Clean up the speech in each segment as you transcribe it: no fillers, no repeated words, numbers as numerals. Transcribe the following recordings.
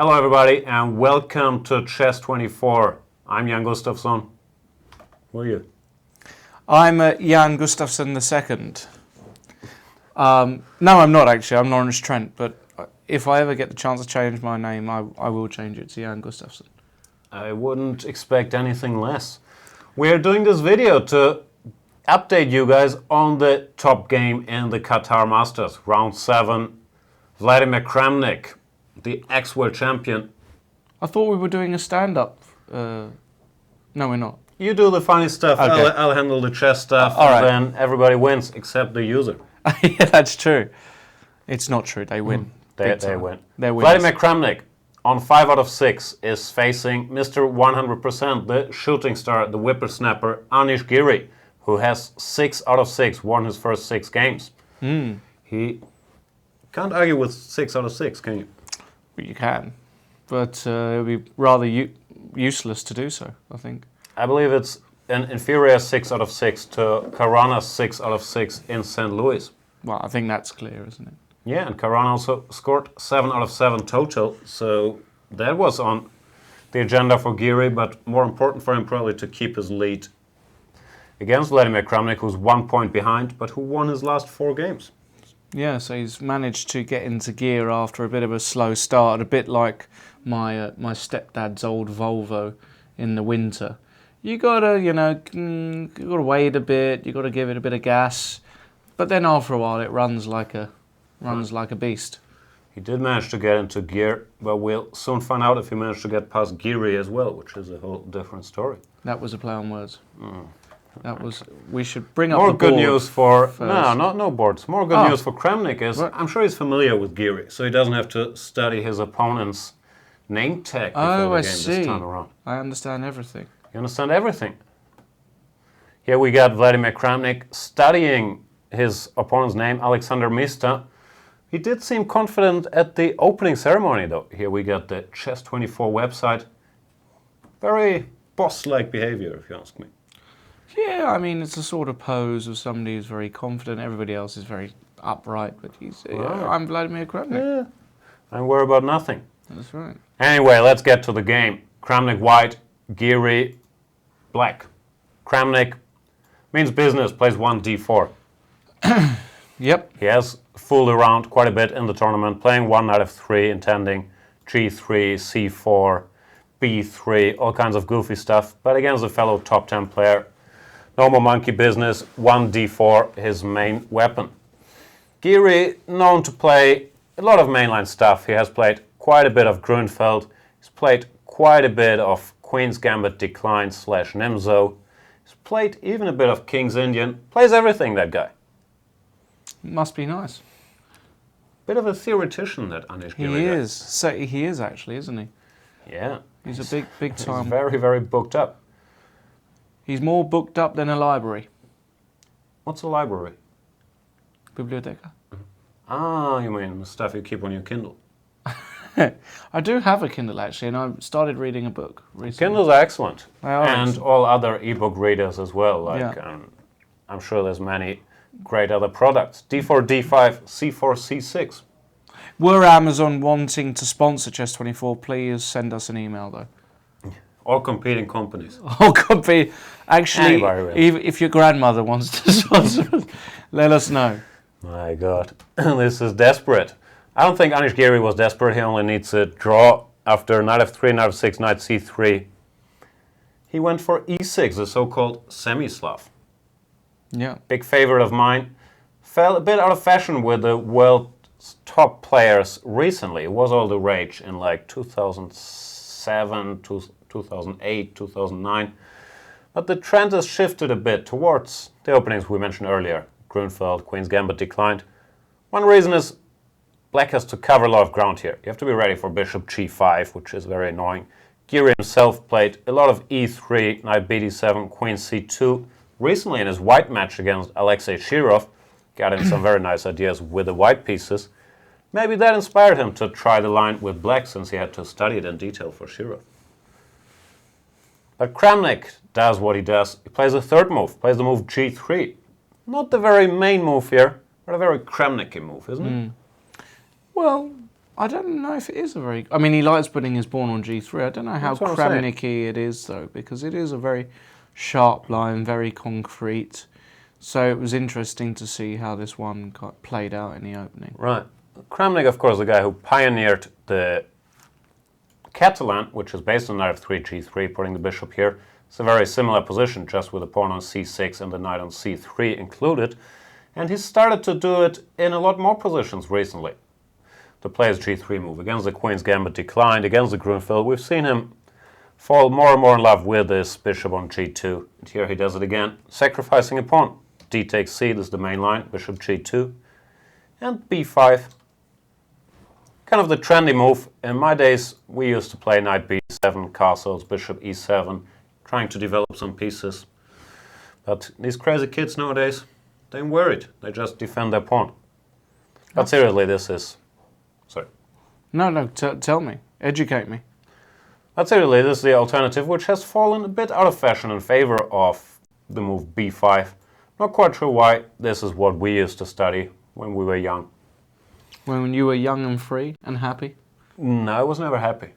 Hello everybody and welcome to Chess 24. I'm Jan Gustafsson. Who are you? I'm Jan Gustafsson II. No, I'm not actually. I'm Anish Trent, but if I ever get the chance to change my name, I will change it to Jan Gustafsson. I wouldn't expect anything less. We're doing this video to update you guys on the top game in the Qatar Masters. Round 7, Vladimir Kramnik, the ex-world champion. I thought we were doing a stand-up. No, we're not. You do the funny stuff, Okay. I'll handle the chess stuff, all right. and then everybody wins except the user. Yeah, that's true. It's not true. They win. They time. win. They're winners. Vladimir Kramnik, on 5 out of 6, is facing Mr. 100%, the shooting star, the whippersnapper, Anish, who has 6 out of 6, won his first 6 games. He can't argue with 6 out of 6, can you? Well, you can, but it would be rather useless to do so, I think. I believe it's an inferior 6 out of 6 to Karana's 6 out of 6 in St. Louis. Well, I think that's clear, isn't it? Yeah, and Karana also scored 7 out of 7 total, so that was on the agenda for Giri, but more important for him probably to keep his lead against Vladimir Kramnik, who's 1 point behind, but who won his last 4 games. Yeah, so he's managed to get into gear after a bit of a slow start, a bit like my stepdad's old Volvo in the winter. You gotta, you gotta wait a bit. You gotta give it a bit of gas, but then after a while, it runs like a beast. He did manage to get into gear, but we'll soon find out if he managed to get past Giri as well, which is a whole different story. That was a play on words. That was. We should bring up More the good board news for first. no boards. More good news for Kramnik is What? I'm sure he's familiar with Giri, so he doesn't have to study his opponent's name tag before the I game see. this time around. I understand everything. You understand everything. Here we got Vladimir Kramnik studying his opponent's name, Alexander Mista. He did seem confident at the opening ceremony, though. Here we got the Chess24 website. Very boss-like behavior, if you ask me. Yeah, I mean, it's a sort of pose of somebody who's very confident. Everybody else is very upright, but he's. Right. I'm Vladimir Kramnik. Yeah, I'm worried about nothing. That's right. Anyway, let's get to the game. Kramnik white, Giri black. Kramnik means business, plays 1 d4. Yep. He has fooled around quite a bit in the tournament, playing 1 out of 3, intending g3, c4, b3, all kinds of goofy stuff, but against a fellow top 10 player. No more monkey business, 1 d4, his main weapon. Giri, known to play a lot of mainline stuff. He has played quite a bit of Grunfeld. He's played quite a bit of Queen's Gambit Decline / Nimzo. He's played even a bit of King's Indian. Plays everything, that guy. Must be nice. Bit of a theoretician, that Anish. He is. So he is actually, isn't he? Yeah. He's a big time. He's very, very booked up. He's more booked up than a library. What's a library? Biblioteca. Ah, you mean the stuff you keep on your Kindle. I do have a Kindle actually, and I started reading a book recently. Kindles are excellent. They are And excellent. all other ebook readers as well. Like, Yeah. I'm sure there's many great other products. D4, D5, C4, C6. Were Amazon wanting to sponsor Chess24, please send us an email though. All competing companies. Oh, could be. Actually, Anybody really. if your grandmother wants to sponsor us, let us know. My God, this is desperate. I don't think Anish Giri was desperate. He only needs a draw after knight f3, knight f6, knight c3. He went for e6, the so-called semi-Slav. Yeah. Big favorite of mine. Fell a bit out of fashion with the world's top players recently. It was all the rage in like 2007, 2008, 2009. But the trend has shifted a bit towards the openings we mentioned earlier. Grunfeld, Queen's Gambit declined. One reason is black has to cover a lot of ground here. You have to be ready for bishop g5, which is very annoying. Giri himself played a lot of e3, knight bd7, queen c2. Recently in his white match against Alexei Shirov, got in some very nice ideas with the white pieces. Maybe that inspired him to try the line with black, since he had to study it in detail for Shirov. But Kramnik does what he does. He plays a third move, plays the move g3. Not the very main move here, but a very Kramnik-y move, isn't it? Well, I don't know if it is a very... I mean, he likes putting his pawn on g3. I don't know how That's what I'm saying. Kramnik-Giri it is, though, because it is a very sharp line, very concrete. So it was interesting to see how this one got played out in the opening. Right. Kramnik, of course, the guy who pioneered the Catalan, which is based on knight f3, g3, putting the bishop here. It's a very similar position, just with the pawn on c6 and the knight on c3 included. And he started to do it in a lot more positions recently. The player's g3 move against the queen's gambit declined, against the Grunfeld. We've seen him fall more and more in love with this bishop on g2. And here he does it again, sacrificing a pawn. D takes c, this is the main line, bishop g2. And b5. Kind of the trendy move. In my days, we used to play knight b7, castles, bishop e7, trying to develop some pieces. But these crazy kids nowadays, they ain't worried. They just defend their pawn. But seriously, this is... Sorry. No, tell me. Educate me. But seriously, this is the alternative, which has fallen a bit out of fashion in favor of the move b5. Not quite sure why. This is what we used to study when we were young. When you were young and free and happy? No, I was never happy.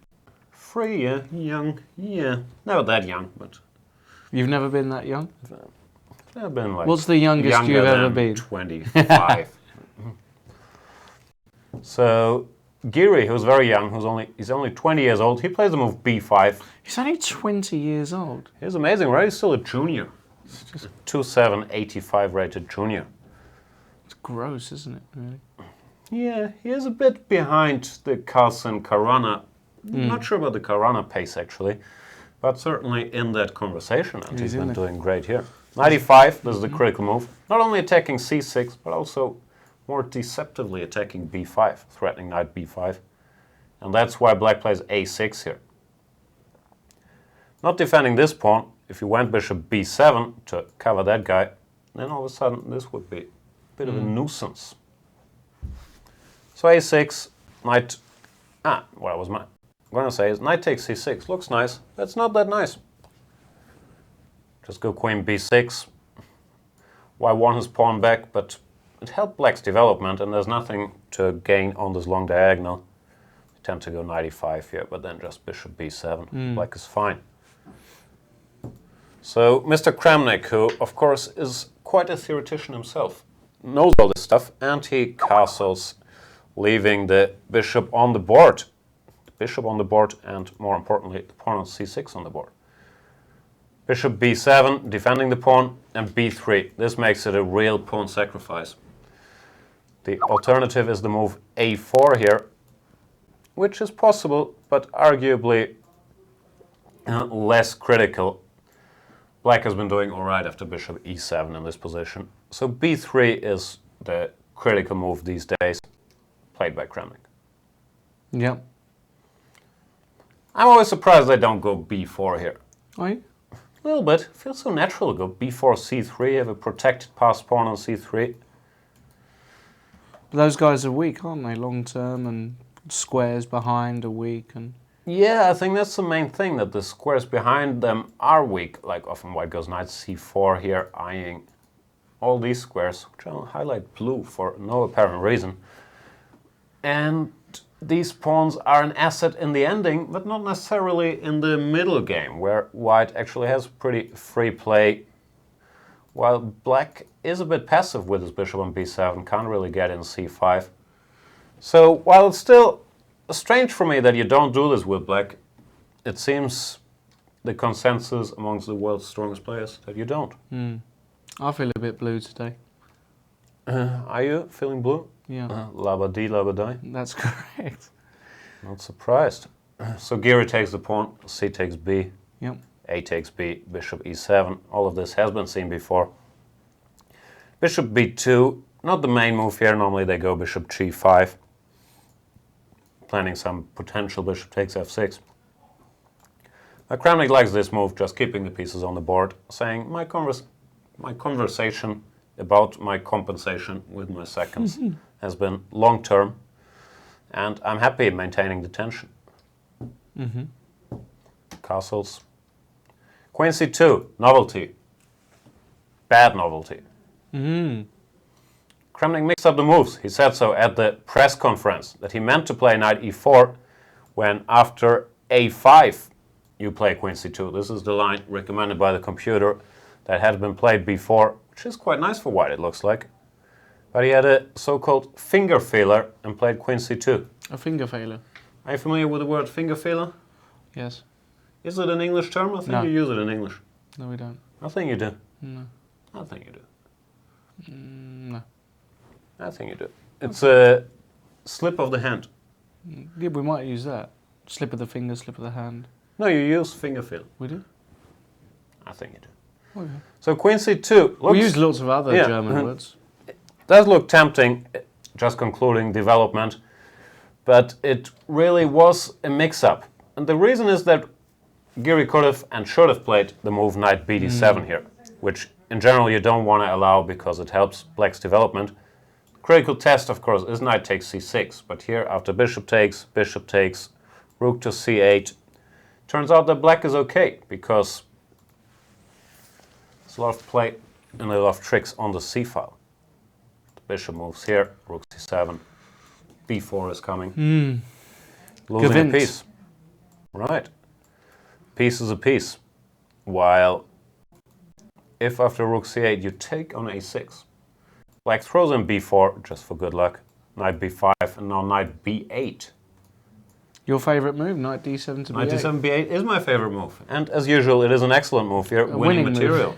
Free, yeah. Young, yeah. Never that young, but... You've never been that young? I've been like... What's the youngest you've ever been? 25. So, Giri, who's very young, he's only 20 years old, he plays the move b5. He's only 20 years old. He's amazing, right? He's still a junior. He's just 2.7, 85 rated junior. It's gross, isn't it, really? Yeah, he is a bit behind the Carlsen Karana. Not sure about the Karana pace, actually, but certainly in that conversation, and he's been doing great here. 95, this is the critical move. Not only attacking c6, but also more deceptively attacking b5, threatening knight b5. And that's why black plays a6 here. Not defending this pawn. If you went bishop b7 to cover that guy, then all of a sudden this would be a bit of a nuisance. So a6, knight... what I was going to say is knight takes c6. Looks nice. That's not that nice. Just go queen b6. y1 his pawn back, but it helped black's development, and there's nothing to gain on this long diagonal. I tend to go knight e5 here, but then just bishop b7. Black is fine. So Mr. Kramnik, who of course is quite a theoretician himself, knows all this stuff, and he castles, leaving the bishop on the board. The bishop on the board, and more importantly, the pawn on c6 on the board. Bishop b7, defending the pawn, and b3. This makes it a real pawn sacrifice. The alternative is the move a4 here, which is possible, but arguably less critical. Black has been doing all right after bishop e7 in this position. So b3 is the critical move these days, played by Kramnik. Yep. I'm always surprised they don't go b4 here. Are you? A little bit. It feels so natural to go b4, c3, have a protected passed pawn on c3. But those guys are weak, aren't they? Long term, and squares behind are weak. And Yeah, I think that's the main thing, that the squares behind them are weak. Like often white goes knight c4 here, eyeing all these squares, which I'll highlight blue for no apparent reason. And these pawns are an asset in the ending, but not necessarily in the middle game, where white actually has pretty free play, while black is a bit passive with his bishop on b7, can't really get in c5. So while it's still strange for me that you don't do this with black, it seems the consensus amongst the world's strongest players that you don't. I feel a bit blue today. Are you feeling blue? Yeah. Labadi, labadai. That's correct. Not surprised. So Giri takes the pawn, c takes b, Yep. a takes b, bishop e7. All of this has been seen before. Bishop b2, not the main move here. Normally they go bishop g5, planning some potential bishop takes f6. Kramnik likes this move, just keeping the pieces on the board, saying my conversation about my compensation with my seconds has been long-term, and I'm happy maintaining the tension. Castles. Queen c2, novelty. Bad novelty. Kramnik mixed up the moves. He said so at the press conference, that he meant to play knight e4 when after a5 you play queen c2. This is the line recommended by the computer that had been played before, which is quite nice for white, it looks like. But he had a so-called finger failer and played queen c2. A finger failure. Are you familiar with the word finger failer? Yes. Is it an English term? I think No. you use it in English. No, we don't. I think you do. No. I think you do. No. I think you do. It's a slip of the hand. Yeah, we might use that. Slip of the finger, slip of the hand. No, you use finger feel. We do? I think you do. Okay. So queen c2 We use lots of other Yeah. German words. does look tempting, just concluding development, but it really was a mix-up. And the reason is that Giri could have and should have played the move knight bd7 here, which in general you don't want to allow because it helps black's development. Critical test, of course, is knight takes c6, but here after bishop takes, rook to c8, turns out that black is okay because there's a lot of play and a lot of tricks on the c file. The bishop moves here, rook c7, b4 is coming, losing a Gewinnt. piece. Right, piece is a piece. While if after rook c8 you take on a6, black throws in b4 just for good luck, knight b5 and now knight b8. Your favourite move, knight d7 to b8. Knight d7 b8 is my favorite move, and as usual it is an excellent move here, winning winning material.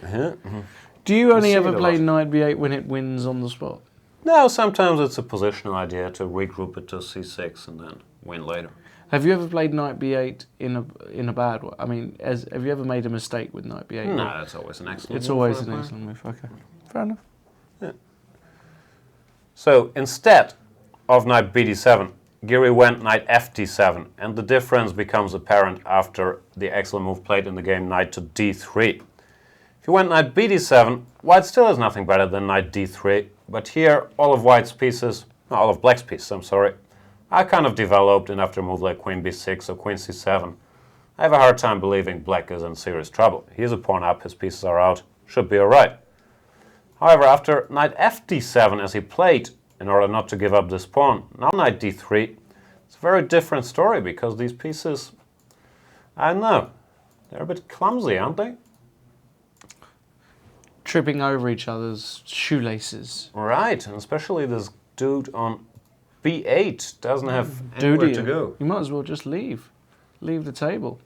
Do you only see ever it a play lot. knight b8 when it wins on the spot? No, sometimes it's a positional idea to regroup it to c6 and then win later. Have you ever played knight b8 in a bad way? I mean, have you ever made a mistake with knight b8? No, that's always an excellent It's move. always for an a player. excellent move. Okay, fair enough. So instead of knight bd7, Giri went knight fd7, and the difference becomes apparent after the excellent move played in the game knight to d3. If you went knight bd7, white still has nothing better than knight d3, but here all of black's pieces, I'm sorry, are kind of developed, and after a move like queen b6 or queen c7, I have a hard time believing black is in serious trouble. He is a pawn up, his pieces are out, should be alright. However, after knight fd7 as he played, in order not to give up this pawn, now knight d3, it's a very different story because these pieces, I don't know, they're a bit clumsy, aren't they? Tripping over each other's shoelaces. Right, and especially this dude on b8 doesn't have anywhere to go. You might as well just leave. Leave the table.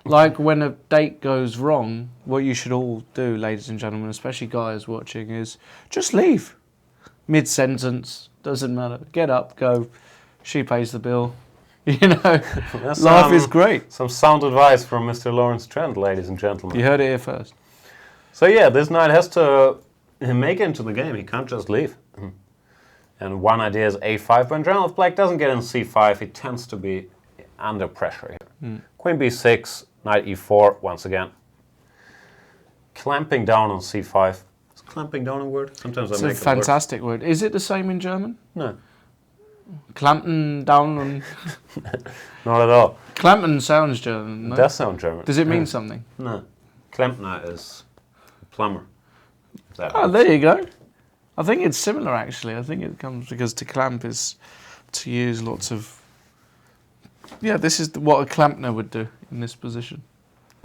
Like when a date goes wrong, what you should all do, ladies and gentlemen, especially guys watching, is just leave. Mid-sentence, doesn't matter. Get up, go. She pays the bill. You know, That's life is great. Some sound advice from Mr. Lawrence Trent, ladies and gentlemen. You heard it here first. So yeah, this knight has to make it into the game. He can't just leave. And one idea is a5, but in general, if black doesn't get in c5, he tends to be under pressure here. Queen b6, knight e4, once again. Clamping down on c5. Is clamping down a word? Sometimes It's I a make it fantastic word. Is it the same in German? No, Klampen down on... not at all. Klampen sounds German, no? It does sound German. Does it mean something? No. Klempner is a plumber. That Oh, helps. there you go. I think it's similar, actually. I think it comes because to clamp is to use lots of... Yeah, this is what a clampner would do in this position.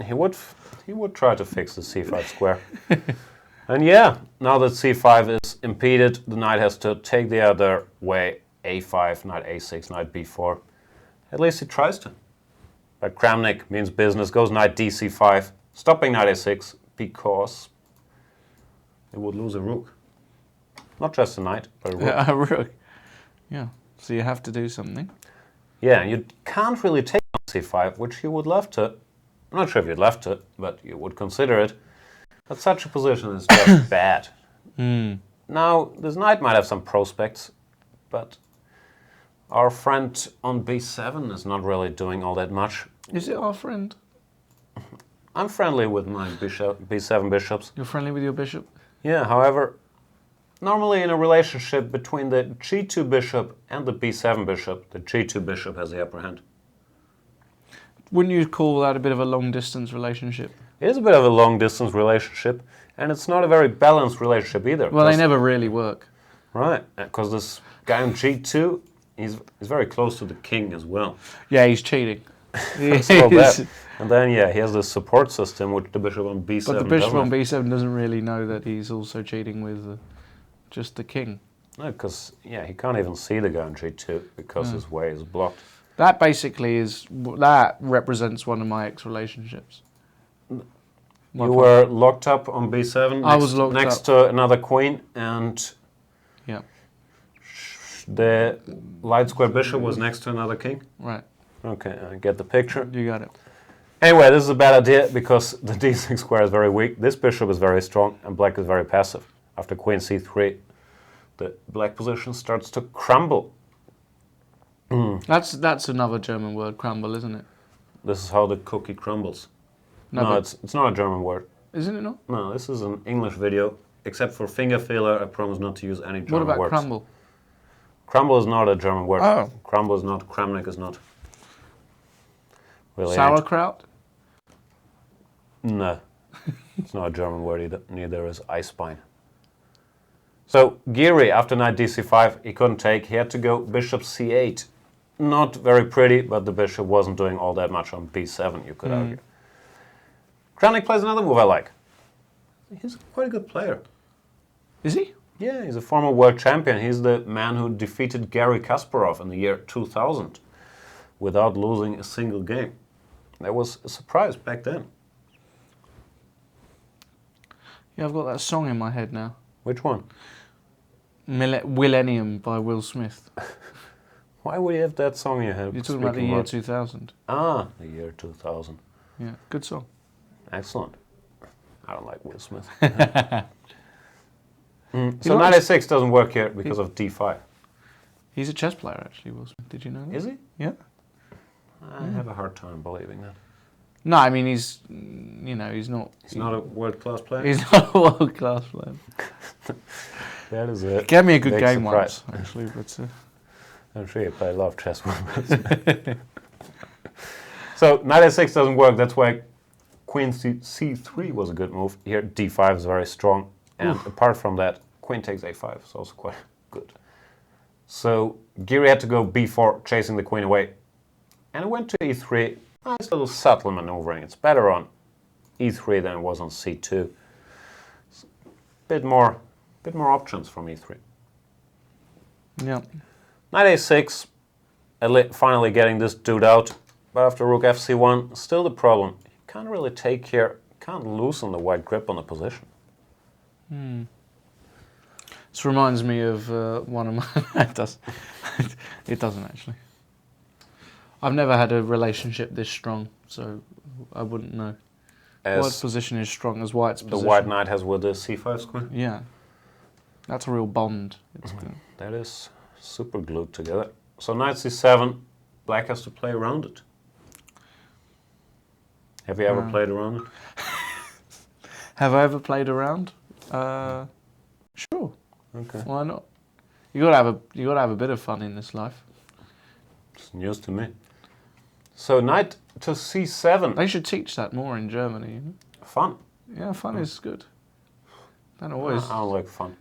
He would try to fix the c5 square. And yeah, now that c5 is impeded, the knight has to take the other way. a5, knight a6, knight b4. At least he tries to. But Kramnik means business, goes knight dc5, stopping knight a6 because it would lose a rook. Not just a knight, but a rook. Yeah, a rook. Yeah, so you have to do something. Yeah, and you can't really take on c5, which you would love to. I'm not sure if you'd love to, but you would consider it. But such a position is just bad. Now, this knight might have some prospects, but our friend on b7 is not really doing all that much. Is it our friend? I'm friendly with my b7 bishops. You're friendly with your bishop? Yeah, however, normally in a relationship between the g2 bishop and the b7 bishop, the g2 bishop has the upper hand. Wouldn't you call that a bit of a long-distance relationship? It is a bit of a long-distance relationship, and it's not a very balanced relationship either. Well, they because never really work. Right, because this guy on g2, he's very close to the king as well. Yeah, he's cheating. So bad. And then, yeah, he has this support system, which the bishop on b7 But the bishop doesn't on have. b7 doesn't really know that he's also cheating with just the king. No, because, yeah, he can't even see the guy on g2 because his way is blocked. That basically that represents one of my ex-relationships. You were locked up on b7 I was locked next up. to another queen, and Yeah, the light square bishop was next to another king. right. Okay, I get the picture. You got it. Anyway, this is a bad idea because the d6 square is very weak. This bishop is very strong, and black is very passive. After queen c3, the black position starts to crumble. That's another German word, crumble, isn't it? This is how the cookie crumbles. No, No, but- it's not a German word. Isn't it not? No, this is an English video. Except for finger filler, I promise not to use any German What about words. crumble? Crumble is not a German word. Oh. Crumble is not. Kramnik is not. Really ain't. Sauerkraut? No, it's not a German word either. Neither is Eisbein. So Giri, after knight dc5, he couldn't take. He had to go bishop c8. Not very pretty, but the bishop wasn't doing all that much on b7, you could argue. Kramnik plays another move I like. He's quite a good player. Is he? Yeah, he's a former world champion. He's the man who defeated Garry Kasparov in the year 2000 without losing a single game. That was a surprise back then. Yeah, I've got that song in my head now. Which one? Millennium by Will Smith. Why would you have that song in your head? You're talking about the Speaking year about- 2000. Ah, the year 2000. Yeah, good song. Excellent. I don't like Will Smith. He So likes- knight a6 doesn't work here because of d5. He's a chess player, actually, Will Smith. Did you know that? Is he? Yeah. I have a hard time believing that. No, I mean, he's not... He's not a world-class player? He's not a world-class player. That is it. Gave me a good Big game surprise. once, actually, but... I'm sure you play a lot of chess. So knight a6 doesn't work. That's why queen c3 was a good move. Here d5 is very strong. And apart from that, queen takes a5 is also quite good. So Giri had to go b4, chasing the queen away. And it went to e3. Nice little subtle maneuvering. It's better on e3 than it was on c2. Bit more options from e3. Yeah. Knight a6, finally getting this dude out. But after rook fc1, still the problem. You can't really take here, can't loosen the white grip on the position. This reminds me of one of my... it does. It doesn't, actually. I've never had a relationship this strong, so I wouldn't know. White's As position is strong as White's the position. white knight has with the c5 square. Yeah. That's a real bond. It's good. That is super glued together. So knight c7, black has to play around it. Have you ever played around it? Have I ever played around? Sure. Okay. Why not? You gotta have a bit of fun in this life. It's news to me. So knight to c7. They should teach that more in Germany. You know? Fun. Yeah, fun is good. Don't always. I don't like fun.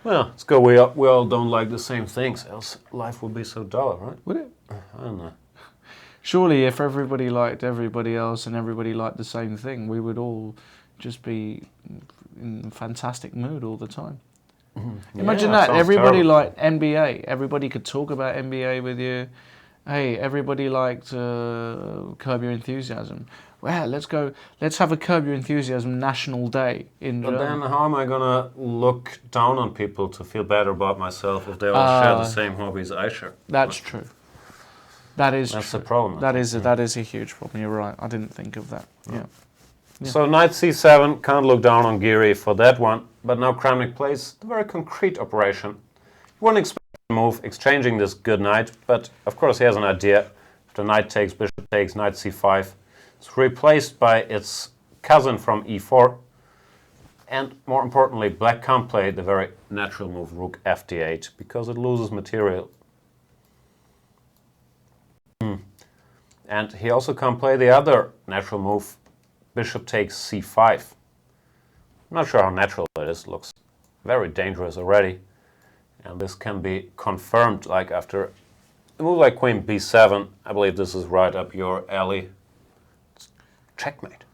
Well, it's good we all don't like the same things, else life would be so dull, right? Would it? I don't know. Surely, if everybody liked everybody else and everybody liked the same thing, we would all just be in a fantastic mood all the time. Imagine Yeah, that. sounds Everybody terrible. liked NBA. Everybody could talk about NBA with you. Hey, everybody liked Curb Your Enthusiasm. Well, let's have a Curb Your Enthusiasm National Day in But Germany. then how am I gonna look down on people to feel better about myself if they all share the same hobbies I share? That's true. That's That's true. the problem. That is a huge problem. You're right. I didn't think of that. Yeah. So knight c7, can't look down on Giri for that one, but now Kramnik plays a very concrete operation. You wouldn't expect to move, exchanging this good knight, but of course he has an idea. After knight takes, bishop takes, knight c5. It's replaced by its cousin from e4. And more importantly, black can't play the very natural move rook fd8 because it loses material. And he also can't play the other natural move, bishop takes c5. I'm not sure how natural it is. Looks very dangerous already. And this can be confirmed like after a move like queen b7. I believe this is right up your alley. It's checkmate.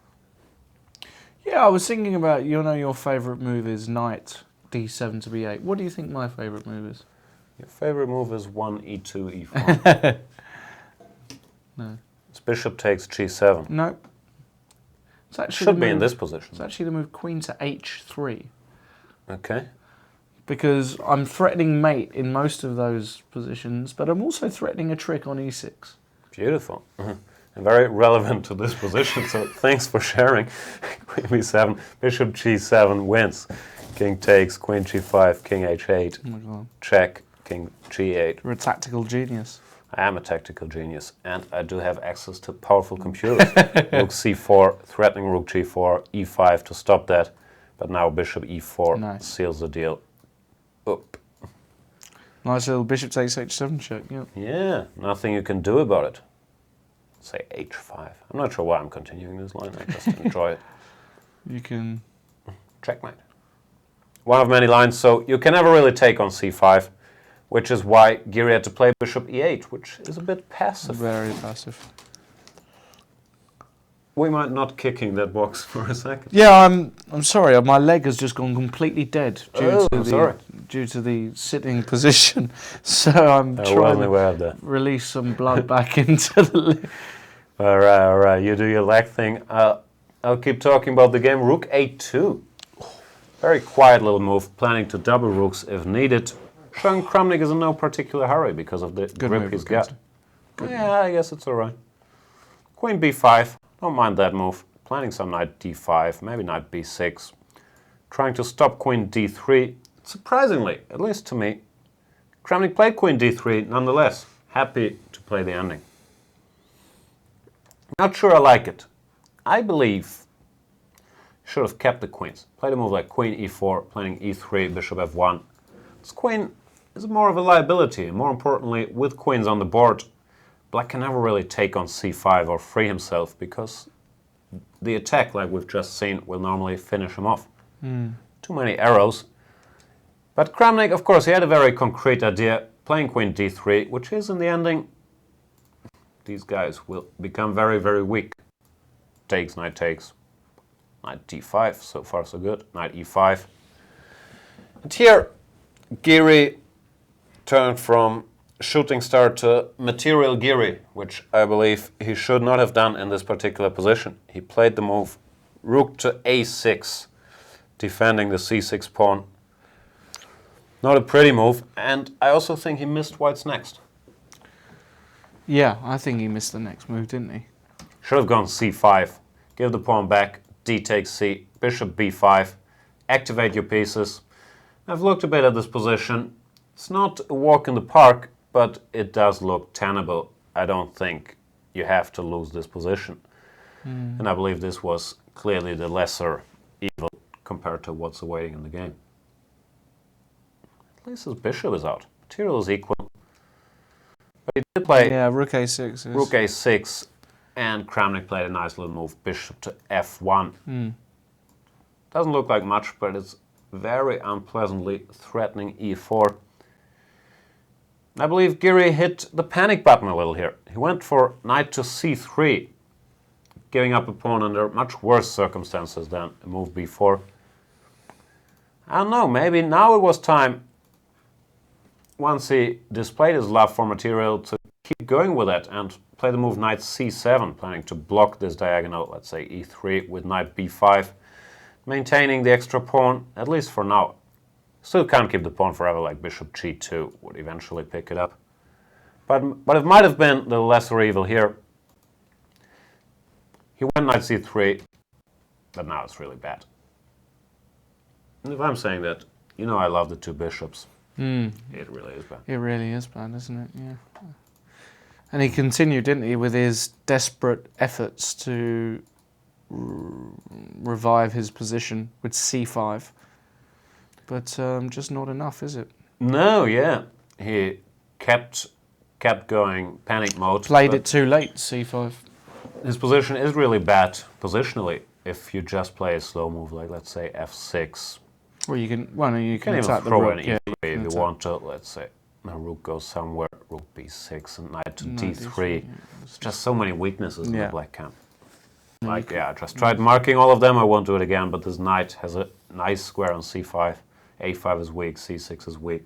Yeah, I was thinking about, your favourite move is knight d7 to b8. What do you think my favourite move is? Your favourite move is 1 e2 e4. No. It's bishop takes g7. No. It's actually Should be in this position. It's actually the move queen to h3. Okay. Because I'm threatening mate in most of those positions, but I'm also threatening a trick on e6. Beautiful. And very relevant to this position, so thanks for sharing. Queen b7, bishop g7 wins. King takes, queen g5, king h8, Oh my God. check, king g8. You're a tactical genius. I am a tactical genius, and I do have access to powerful computers. Rook c4, threatening rook g4, e5 to stop that, but now bishop e4 Nice. seals the deal. Oop. Nice little bishop takes h7 check, yeah. Yeah, nothing you can do about it. Say h5. I'm not sure why I'm continuing this line, I just enjoy it. You can... Checkmate. One of many lines, so you can never really take on c5, which is why Giri had to play bishop e8, which is a bit passive. Very passive. We might not kicking that box for a second. Yeah, I'm sorry. My leg has just gone completely dead due to the sitting position. So I'm trying to release some blood back into the leg. All right. You do your leg thing. I'll keep talking about the game. Rook a2. Very quiet little move, planning to double rooks if needed. Showing Kramnik is in no particular hurry because of the grip he's got. Yeah, I guess it's all right. Queen b5. Don't mind that move. Planning some knight d5, maybe knight b6. Trying to stop queen d3. Surprisingly, at least to me, Kramnik played queen d3 nonetheless. Happy to play the ending. Not sure I like it. I believe should have kept the queens. Played a move like queen e4, playing e3, bishop f1. This queen is more of a liability. More importantly, with queens on the board, Black can never really take on c5 or free himself because the attack, like we've just seen, will normally finish him off. Too many arrows. But Kramnik, of course, he had a very concrete idea, playing queen d3, which is, in the ending, these guys will become very, very weak. Takes, knight d5, so far so good, knight e5. And here, Giri turned from shooting star to material Giri, which I believe he should not have done in this particular position. He played the move rook to a6, defending the c6 pawn. Not a pretty move, and I also think he missed white's next. Yeah, I think he missed the next move, didn't he? Should have gone c5, give the pawn back, d takes c, bishop b5, activate your pieces. I've looked a bit at this position. It's not a walk in the park, but it does look tenable. I don't think you have to lose this position. And I believe this was clearly the lesser evil compared to what's awaiting in the game. At least his bishop is out. Material is equal. But he did play rook a6. rook a6, and Kramnik played a nice little move, bishop to f1. Doesn't look like much, but it's very unpleasantly threatening e4. I believe Giri hit the panic button a little here. He went for knight to c3, giving up a pawn under much worse circumstances than a move b4. I don't know, maybe now it was time, once he displayed his love for material, to keep going with it and play the move knight c7, planning to block this diagonal, let's say e3 with knight b5, maintaining the extra pawn, at least for now. Still can't keep the pawn forever, like bishop g2 would eventually pick it up. But it might have been the lesser evil here. He went knight c3, but now it's really bad. And if I'm saying that, you know I love the two bishops. It really is bad. It really is bad, isn't it? Yeah. And he continued, didn't he, with his desperate efforts to revive his position with c5. But just not enough, is it? No, yeah. He kept going panic mode. Played it too late, c5. His position is really bad positionally if you just play a slow move like, let's say, f6. Well, you can. Well, no, you can even attack the throw rook. an Yeah, e3 if you want to. Let's say the rook goes somewhere, rook b6, and knight to d3. There's just so many weaknesses in the black camp. Like, I just tried marking all of them. I won't do it again, but this knight has a nice square on c5. a5 is weak, c6 is weak.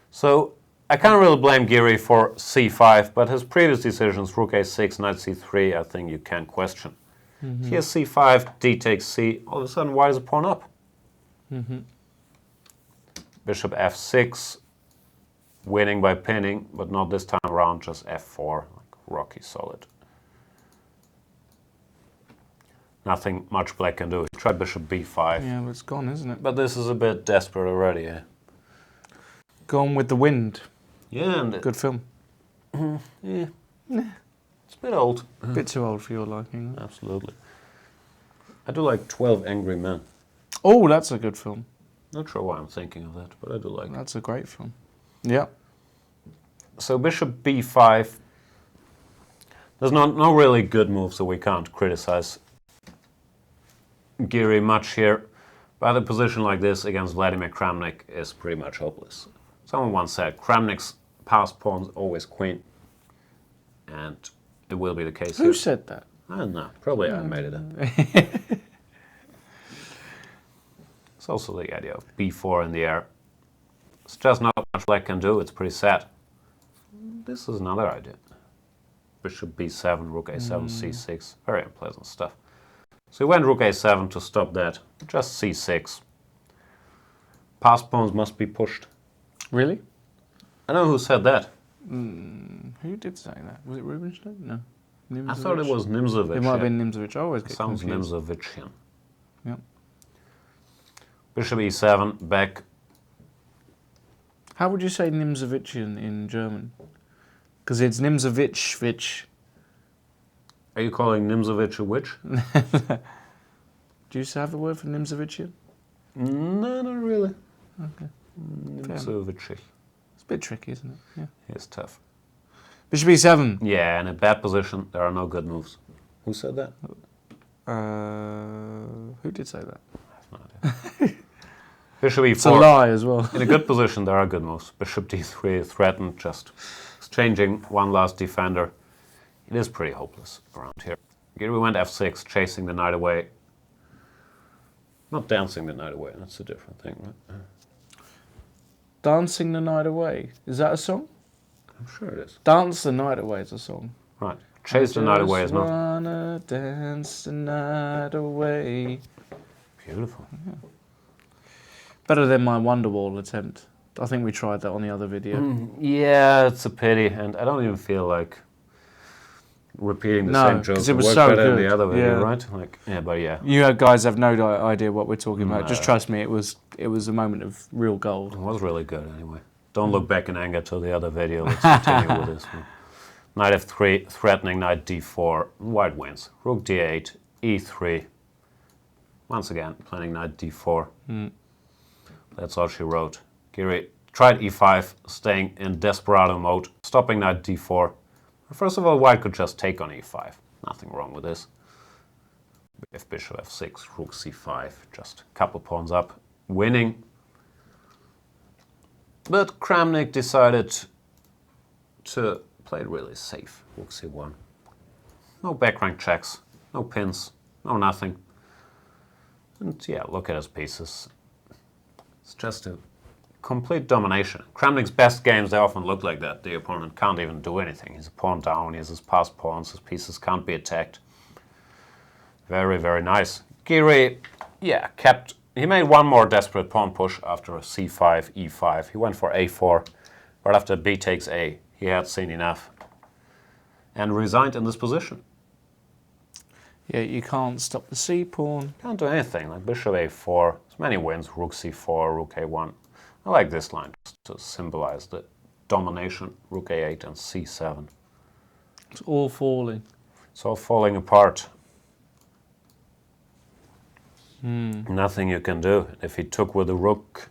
So I can't really blame Giri for c5, but his previous decisions, rook a6, knight c3, I think you can question. Here's c5, d takes c. All of a sudden, white is a pawn up. Bishop f6, winning by pinning, but not this time around, just f4, like rocky solid. Nothing much black can do. Try bishop b5. Yeah, but it's gone, isn't it? But this is a bit desperate already, yeah. Gone with the Wind. Yeah, and Good film. yeah. It's a bit old. A bit too old for your liking. Absolutely. I do like 12 Angry Men. Oh, that's a good film. Not sure why I'm thinking of that, but I do like it. That's a great film. Yeah. So bishop b5. There's no really good move, so we can't criticize Giri much here. But a position like this against Vladimir Kramnik is pretty much hopeless. Someone once said, Kramnik's passed pawn's always queen. And it will be the case here. Who said that? I don't know. Probably I made it up. It's also the idea of b4 in the air. It's just not much black can do. It's pretty sad. This is another idea. Bishop b7, rook a7, c6. Very unpleasant stuff. So he went rook a7 to stop that. Just c6. Passed pawns must be pushed. Really? I know who said that. Who did say that? Was it Rubinstein? No. I thought it was Nimzovich. It might have been Nimzovich. I always get Sounds confused. Nimzovichian. Yep. Bishop e7, back. How would you say Nimzovichian in German? Because it's Nimzovich. Are you calling Nimzovich a witch? Do you have a word for Nimzovichian? No, not really. Okay. Nimzovichi. It's a bit tricky, isn't it? Yeah. It's tough. Bishop e7. Yeah, in a bad position, there are no good moves. Who said that? Who did say that? I have no idea. Bishop e4. It's a lie as well. In a good position, there are good moves. Bishop d3 threatened, just exchanging one last defender. It is pretty hopeless around here. Giri went f6, chasing the knight away. Not dancing the knight away, that's a different thing, right? Dancing the Night Away. Is that a song? I'm sure it is. Dance the Night Away is a song. Right. Chase the night away is not. Wanna dance the night away. Beautiful. Yeah. Better than my Wonderwall attempt. I think we tried that on the other video. Yeah, it's a pity, and I don't even feel like repeating the same joke. 'cause it was worked so better in good. the other video, Yeah. right? Like, yeah, but yeah. You guys have no idea what we're talking about. No. Just trust me, it was a moment of real gold. It was really good anyway. Don't look back in anger to the other video. Let's continue with this one. Knight f3, threatening knight d4. White wins. Rook d8, e3. Once again, planning knight d4. That's all she wrote. Giri tried e5, staying in desperado mode, stopping knight d4. First of all, white could just take on e5. Nothing wrong with this. If bishop f6, rook c5, just a couple pawns up, winning. But Kramnik decided to play it really safe. Rook c1. No backrank checks, no pins, no nothing. And yeah, look at his pieces. It's just a complete domination. Kramnik's best games, they often look like that. The opponent can't even do anything. He's a pawn down, he has his passed pawns, his pieces can't be attacked. Very, very nice. Giri, yeah, he made one more desperate pawn push after c5, e5. He went for a4, but after b takes a, he had seen enough and resigned in this position. Yeah, you can't stop the c pawn. Can't do anything, like bishop a4, there's many wins, rook c4, rook a1. I like this line just to symbolize the domination, rook a8 and c7. It's all falling. It's all falling apart. Nothing you can do. If he took with the rook,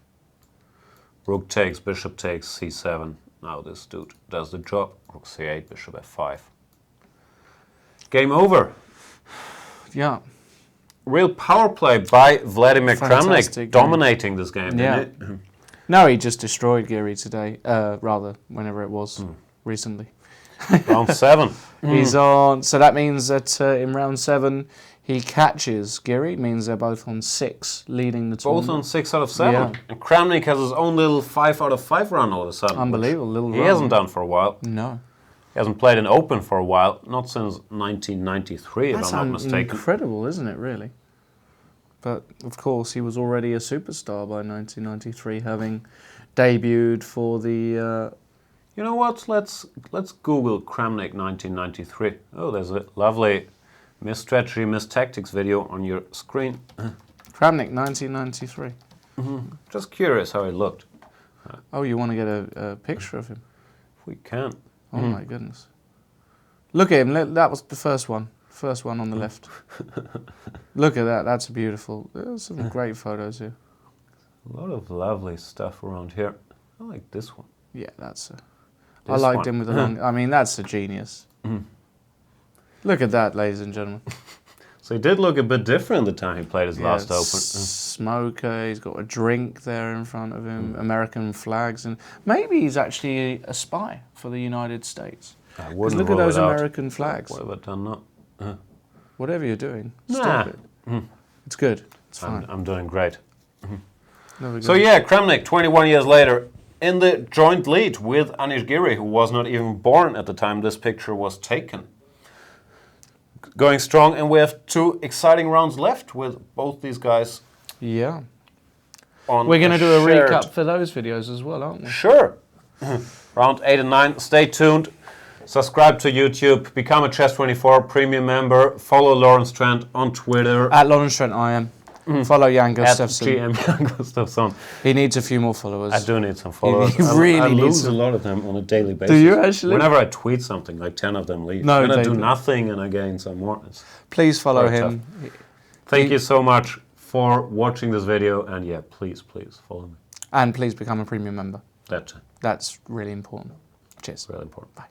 rook takes, bishop takes, c7. Now this dude does the job. Rook c8, bishop f5. Game over. Yeah. real power play by Vladimir Kramnik, Fantastic game. dominating this game, Yeah. didn't it? No, he just destroyed Giri today. Rather, whenever it was, recently. Round 7. He's on. So that means that in round 7 he catches Giri. Means they're both on 6, leading the Both tournament. on 6 out of 7. Yeah. And Kramnik has his own little 5 out of 5 run all of a sudden. Unbelievable little He run. hasn't done for a while. No. He hasn't played an Open for a while, not since 1993, That's if I'm not mistaken. incredible, isn't it, really? But, of course, he was already a superstar by 1993, having debuted for the... You know what? Let's Google Kramnik 1993. Oh, there's a lovely Miss Strategy, Miss Tactics video on your screen. Kramnik 1993. Just curious how he looked. Oh, you want to get a picture of him? If we can. Oh, my goodness. Look at him. That was the first one. First one on the left. Look at that. That's beautiful. There's some great photos here. A lot of lovely stuff around here. I like this one. Yeah, that's a... I This liked one. him with the long... I mean, that's a genius. Look at that, ladies and gentlemen. So he did look a bit different the time he played his last Open. Smoker, he's got a drink there in front of him, American flags, and maybe he's actually a spy for the United States. I 'Cause wouldn't look at rule those it out. American flags. What have I done now? Whatever you're doing, Nah. stop it. It's good. It's fine. I'm doing great. There we go. So yeah, Kramnik, 21 years later, in the joint lead with Anish-Giri, who was not even born at the time this picture was taken. Going strong, and we have 2 exciting rounds left with both these guys Yeah. on. We're going to do a shared- recap for those videos as well, aren't we? Sure. Round 8 and 9. Stay tuned. Subscribe to YouTube. Become a Chess24 premium member. Follow Lawrence Trent on Twitter. At Lawrence Trent, I am. Follow Jan At Gustafsson. GM Gustafsson. He needs a few more followers. I do need some followers. He really I needs lose some. a lot of them on a daily basis. you actually? Whenever I tweet something, like 10 of them leave. No, Then I they do do. nothing and I gain some more. It's Please follow very him. Thank you so much for watching this video, and yeah, please follow me. And please become a premium member. That's That's really important. Cheers. really important. Bye.